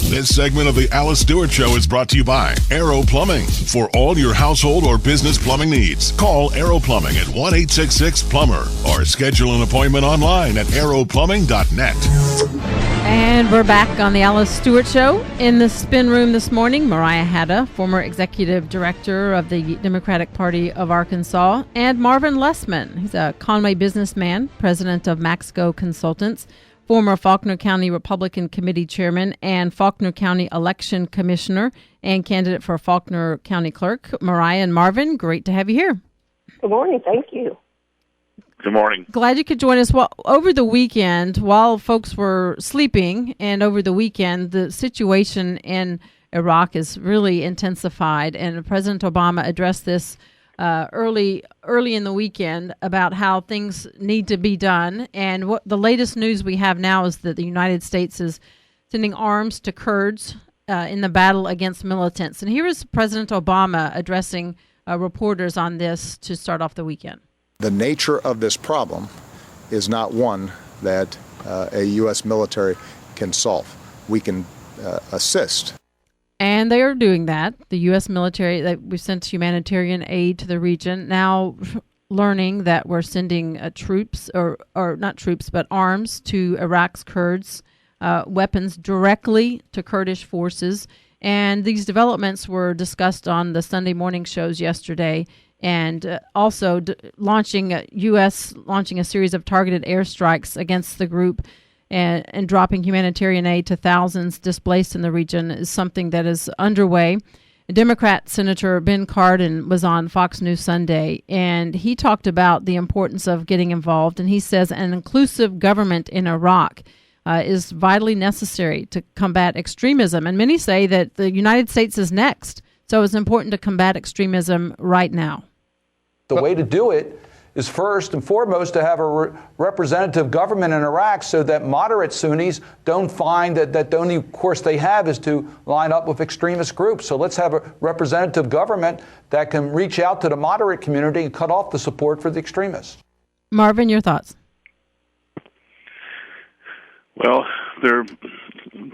This segment of the Alice Stewart Show is brought to you by Aero Plumbing. For all your household or business plumbing needs, call Aero Plumbing at 1-866-PLUMBER or schedule an appointment online at aeroplumbing.net. And we're back on the Alice Stewart Show. In the spin room this morning, Mariah Hatta, former executive director of the Democratic Party of Arkansas, and Marvin Lessman. He's a Conway businessman, president of Maxco Consultants, former Faulkner County Republican Committee chairman and Faulkner County election commissioner and candidate for Faulkner County Clerk. Mariah and Marvin, great to have you here. Good morning. Thank you. Good morning. Glad you could join us. Well, over the weekend, while folks were sleeping, and over the weekend, the situation in Iraq is really intensified. And President Obama addressed this early in the weekend about how things need to be done. And what the latest news we have now is that the United States is sending arms to Kurds in the battle against militants. And here is President Obama addressing reporters on this to start off the weekend. The nature of this problem is not one that a U.S. military can solve. We can assist. And they are doing that. The U.S. military, we sent humanitarian aid to the region, now learning that we're sending troops, or not troops, but arms to Iraq's Kurds, weapons directly to Kurdish forces. And these developments were discussed on the Sunday morning shows yesterday, and also launching a series of targeted airstrikes against the group and dropping humanitarian aid to thousands displaced in the region is something that is underway. Democrat Senator Ben Cardin was on Fox News Sunday, and he talked about the importance of getting involved, and he says an inclusive government in Iraq is vitally necessary to combat extremism. And many say that the United States is next, so it's important to combat extremism right now. The way to do it is first and foremost to have a representative government in Iraq so that moderate Sunnis don't find that the only course they have is to line up with extremist groups. So let's have a representative government that can reach out to the moderate community and cut off the support for the extremists. Marvin, your thoughts? Well, the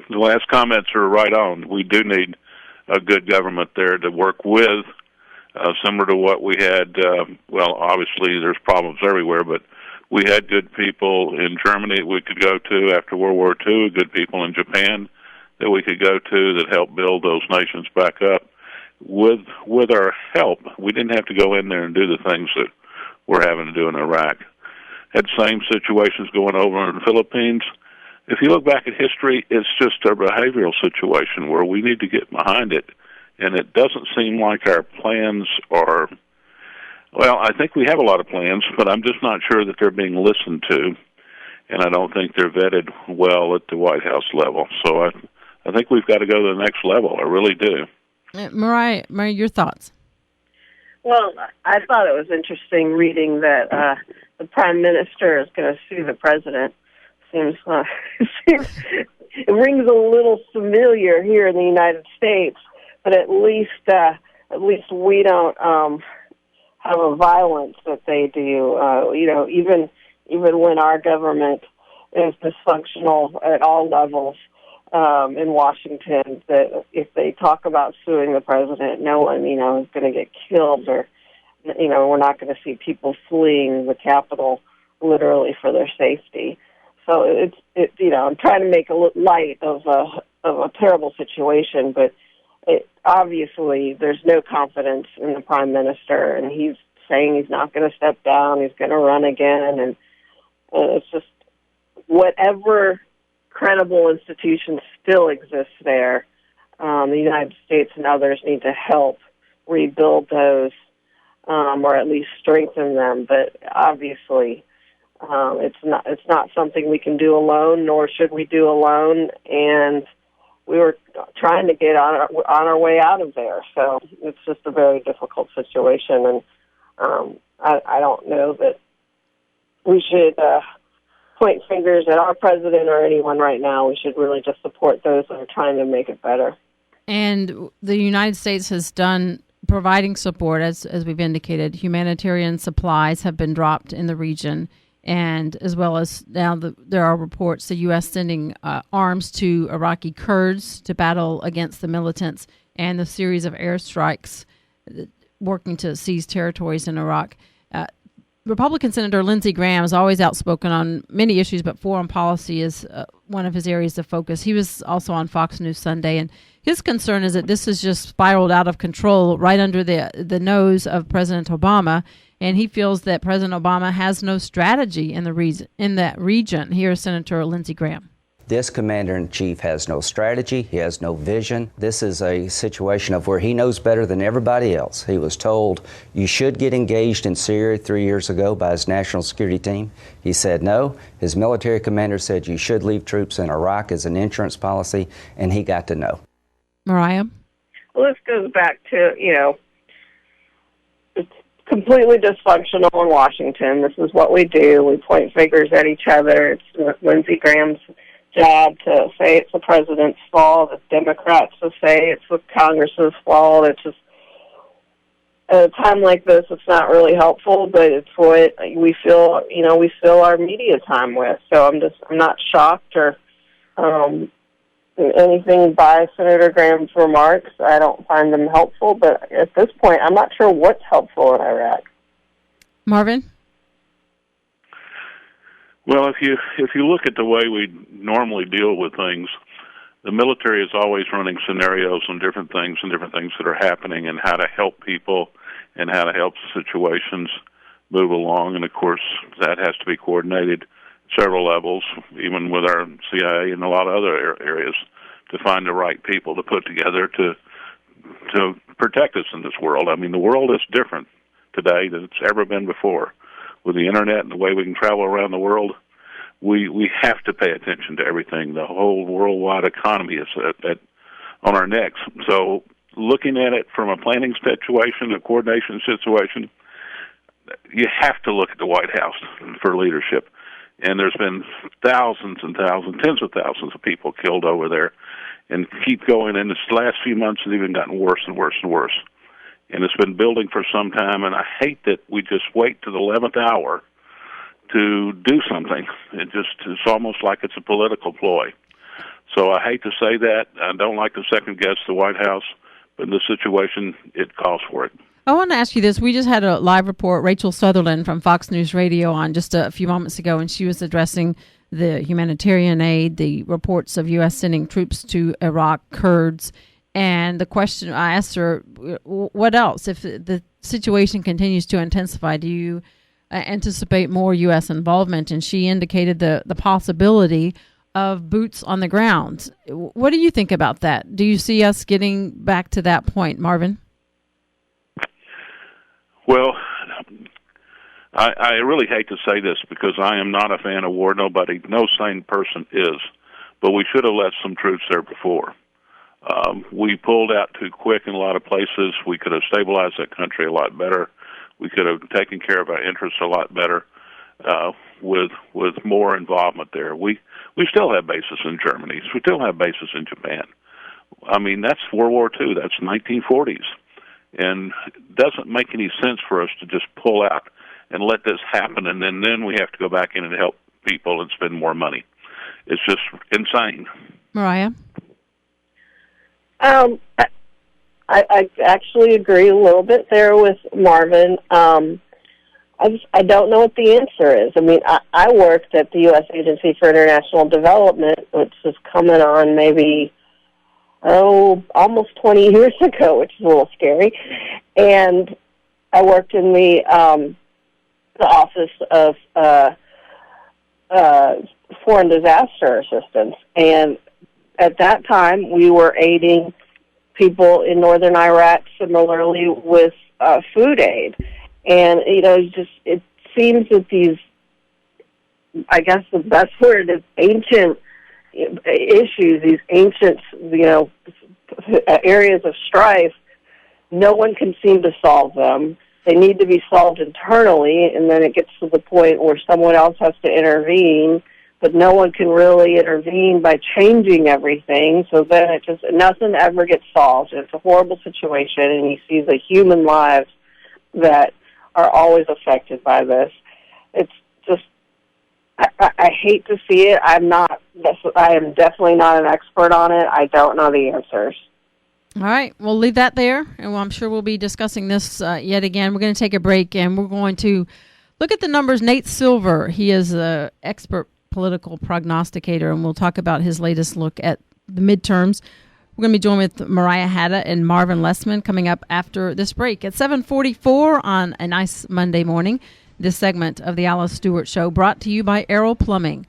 last comments are right on. We do need a good government there to work with. Similar to what we had, obviously there's problems everywhere, but we had good people in Germany that we could go to after World War II, good people in Japan that we could go to that helped build those nations back up. With our help, we didn't have to go in there and do the things that we're having to do in Iraq. Had same situations going over in the Philippines. If you look back at history, it's just a behavioral situation where we need to get behind it. And it doesn't seem like our plans are, I think we have a lot of plans, but I'm just not sure that they're being listened to. And I don't think they're vetted well at the White House level. So I think we've got to go to the next level. I really do. Mariah, your thoughts? Well, I thought it was interesting reading that the Prime Minister is going to sue the President. Seems it rings a little familiar here in the United States. But at least we don't have a violence that they do. Even when our government is dysfunctional at all levels in Washington, that if they talk about suing the president, no one is going to get killed, or we're not going to see people fleeing the Capitol literally for their safety. So I'm trying to make a light of a terrible situation, but. Obviously, there's no confidence in the Prime Minister, and he's saying he's not going to step down, he's going to run again, and it's just whatever credible institution still exists there, the United States and others need to help rebuild those, or at least strengthen them. But obviously, it's not something we can do alone, nor should we do alone, and we were trying to get on our way out of there. So it's just a very difficult situation, and I don't know that we should point fingers at our president or anyone right now. We should really just support those that are trying to make it better. And the United States has done providing support, as we've indicated. Humanitarian supplies have been dropped in the region. And as well as now there are reports the U.S. sending arms to Iraqi Kurds to battle against the militants, and the series of airstrikes working to seize territories in Iraq. Republican Senator Lindsey Graham is always outspoken on many issues, but foreign policy is one of his areas of focus. He was also on Fox News Sunday, and his concern is that this has just spiraled out of control right under the nose of President Obama, and he feels that President Obama has no strategy in that region. Here's Senator Lindsey Graham. This commander-in-chief has no strategy. He has no vision. This is a situation of where he knows better than everybody else. He was told, you should get engaged in Syria 3 years ago by his national security team. He said no. His military commander said you should leave troops in Iraq as an insurance policy, and he got to know. Mariah? Well, this goes back to, it's completely dysfunctional in Washington. This is what we do. We point fingers at each other. It's Lindsey Graham's job to say it's the president's fault, the Democrats to say it's the Congress's fault. It's just, at a time like this, it's not really helpful, but it's what we fill our media time with. So I'm not shocked or anything by Senator Graham's remarks. I don't find them helpful, but at this point, I'm not sure what's helpful in Iraq. Marvin? Well, if you look at the way we normally deal with things, the military is always running scenarios on different things that are happening and how to help people and how to help situations move along. And, of course, that has to be coordinated at several levels, even with our CIA and a lot of other areas, to find the right people to put together to protect us in this world. I mean, the world is different today than it's ever been before. With the internet and the way we can travel around the world, we have to pay attention to everything. The whole worldwide economy is on our necks. So looking at it from a planning situation, a coordination situation, you have to look at the White House for leadership. And there's been thousands and thousands, tens of thousands of people killed over there, and keep going. And this last few months has even gotten worse and worse and worse. And it's been building for some time, and I hate that we just wait to the 11th hour to do something. It's almost like it's a political ploy. So I hate to say that. I don't like to second-guess the White House, but in this situation, it calls for it. I want to ask you this. We just had a live report, Rachel Sutherland from Fox News Radio on just a few moments ago, and she was addressing the humanitarian aid, the reports of U.S. sending troops to Iraq, Kurds. And the question I asked her, what else? If the situation continues to intensify, do you anticipate more U.S. involvement? And she indicated the possibility of boots on the ground. What do you think about that? Do you see us getting back to that point, Marvin? Well, I really hate to say this because I am not a fan of war. No sane person is. But we should have left some troops there before. We pulled out too quick in a lot of places. We could have stabilized that country a lot better. We could have taken care of our interests a lot better with more involvement there. We still have bases in Germany. We still have bases in Japan. I mean, that's World War II. That's 1940s. And it doesn't make any sense for us to just pull out and let this happen, and then we have to go back in and help people and spend more money. It's just insane. Mariah? I actually agree a little bit there with Marvin. I don't know what the answer is. I mean, I worked at the U.S. Agency for International Development, which was coming on maybe, almost 20 years ago, which is a little scary. And I worked in the Office of Foreign Disaster Assistance. And at that time, we were aiding people in northern Iraq similarly with food aid. And, it seems that these, I guess the best word is ancient issues, these ancient, areas of strife, no one can seem to solve them. They need to be solved internally, and then it gets to the point where someone else has to intervene, but no one can really intervene by changing everything, so then nothing ever gets solved. It's a horrible situation, and you see the human lives that are always affected by this. It's just I hate to see it. I am definitely not an expert on it. I don't know the answers. All right, we'll leave that there, and I'm sure we'll be discussing this yet again. We're going to take a break, and we're going to look at the numbers. Nate Silver, he is an expert political prognosticator, and we'll talk about his latest look at the midterms. We're going to be joined with Mariah Hatta and Marvin Lessman coming up after this break at 7:44 on a nice Monday morning. This segment of the Alice Stewart Show brought to you by Aero Plumbing.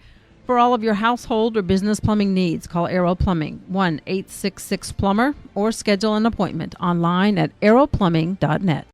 For all of your household or business plumbing needs, call Aero Plumbing 1-866-PLUMBER or schedule an appointment online at aeroplumbing.net.